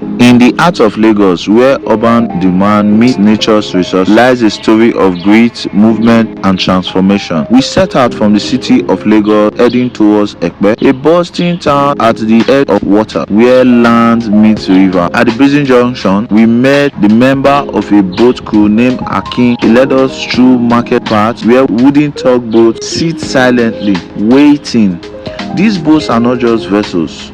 In the heart of Lagos, where urban demand meets nature's resources, lies a story of grit, movement, and transformation. We set out from the city of Lagos, heading towards Ekpe, a bustling town at the edge of water, where land meets river. At the Basin Junction, we met the member of a boat crew named Akin. He led us through market paths where wooden tugboats sit silently, waiting. These boats are not just vessels.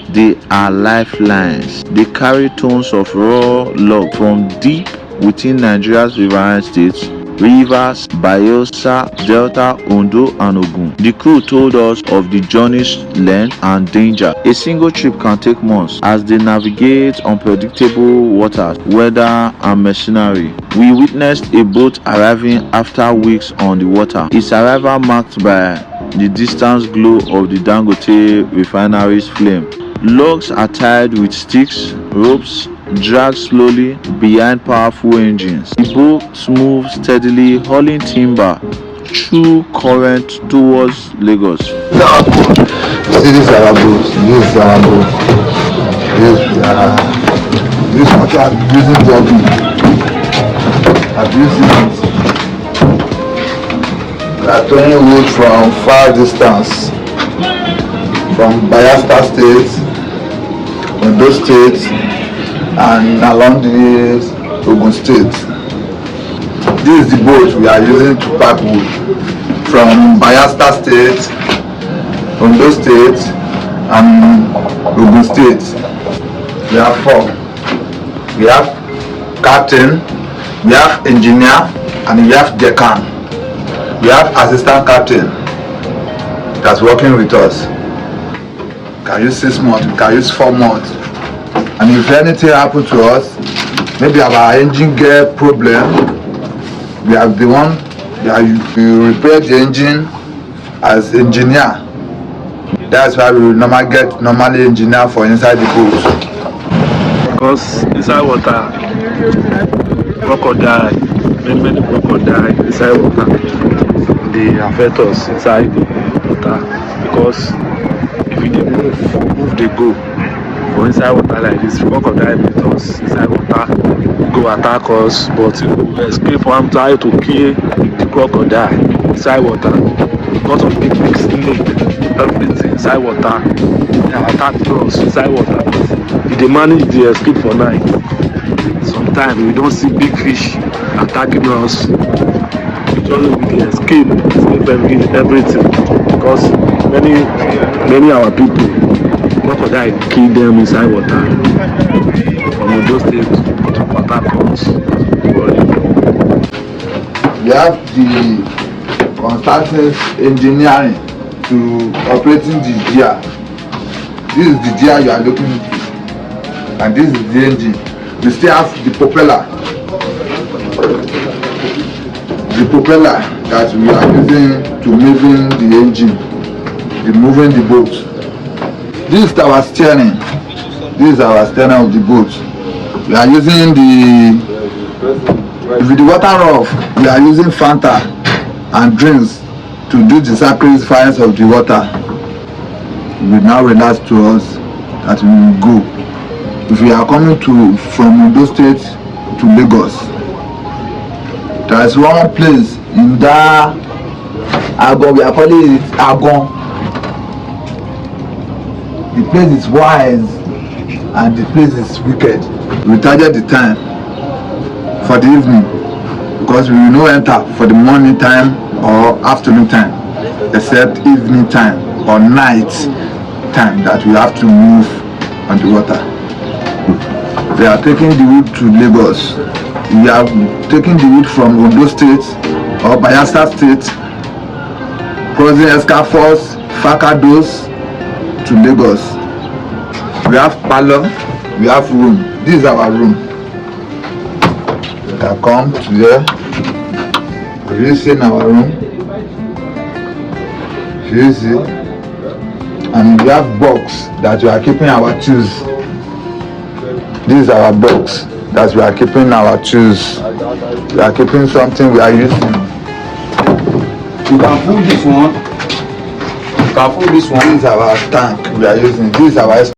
They are lifelines. They carry tons of raw log from deep within Nigeria's riverine states, rivers, Bayelsa, Delta, Ondo, and Ogun. The crew told us of the journey's length and danger. A single trip can take months as they navigate unpredictable waters, weather, and machinery. We witnessed a boat arriving after weeks on the water. Its arrival marked by the distant glow of the Dangote Refinery's flame. Logs are tied with sticks, ropes drag slowly behind powerful engines. The boats move steadily, hauling timber through current towards Lagos. See, this is our boat. This is our boat. This is what I'm using jogging. I've used it. We are throwing wood from far distance, from Bayelsa State, Ondo State, and along the Ogun State. This is the boat we are using to pack wood from Bayelsa State, Ondo State, and Ogun State. We have 4. We have captain, we have engineer, and we have deckhand. We have assistant captain that's working with us. We can use 6 months, we can use 4 months. And if anything happens to us, maybe our engine get problem, we are the one that you repair the engine as engineer. That's why we normally get engineer for inside the boat. Because inside water, crocodile, many crocodile inside water, they affect us inside the water. Because if we move they go. For inside water like this, crocodile meet us inside water, go attack us, but we escape from trying to kill the crocodile inside water. Because of big snake, everything inside water, they attack us inside water. If they manage to escape for night, sometimes we don't see big fish attacking us. It's only we can escape everything. Because many our people, crocodile kill them inside water. From those states to Port. We have the construction engineering to operating the gear. This is the gear you are looking at, and this is the engine. We still have the propeller. The propeller that we are using to moving the engine, moving the boat. This is our steering. This is our steering of the boat. We are using with the water off, we are using Fanta and drinks to do the sacrifice of the water. It will now relax to us that we will go. If we are coming from Ondo State to Lagos, there is one place in that Agon, we are calling it Agon. The place is wise and the place is wicked. We target the time for the evening because we will not enter for the morning time or afternoon time, except evening time or night time that we have to move on the water. They are taking the wood to Lagos. We are taking the wood from Ondo State or Bayelsa State, crossing Escafos, Fakados to Lagos. We have parlor, we have room. This is our room. You can come to here. You see in our room. You see, and we have box that we are keeping our tools. This is our box that we are keeping our tools. We are keeping something we are using. You can pull this one. You can pull this one. This is our tank we are using. This is our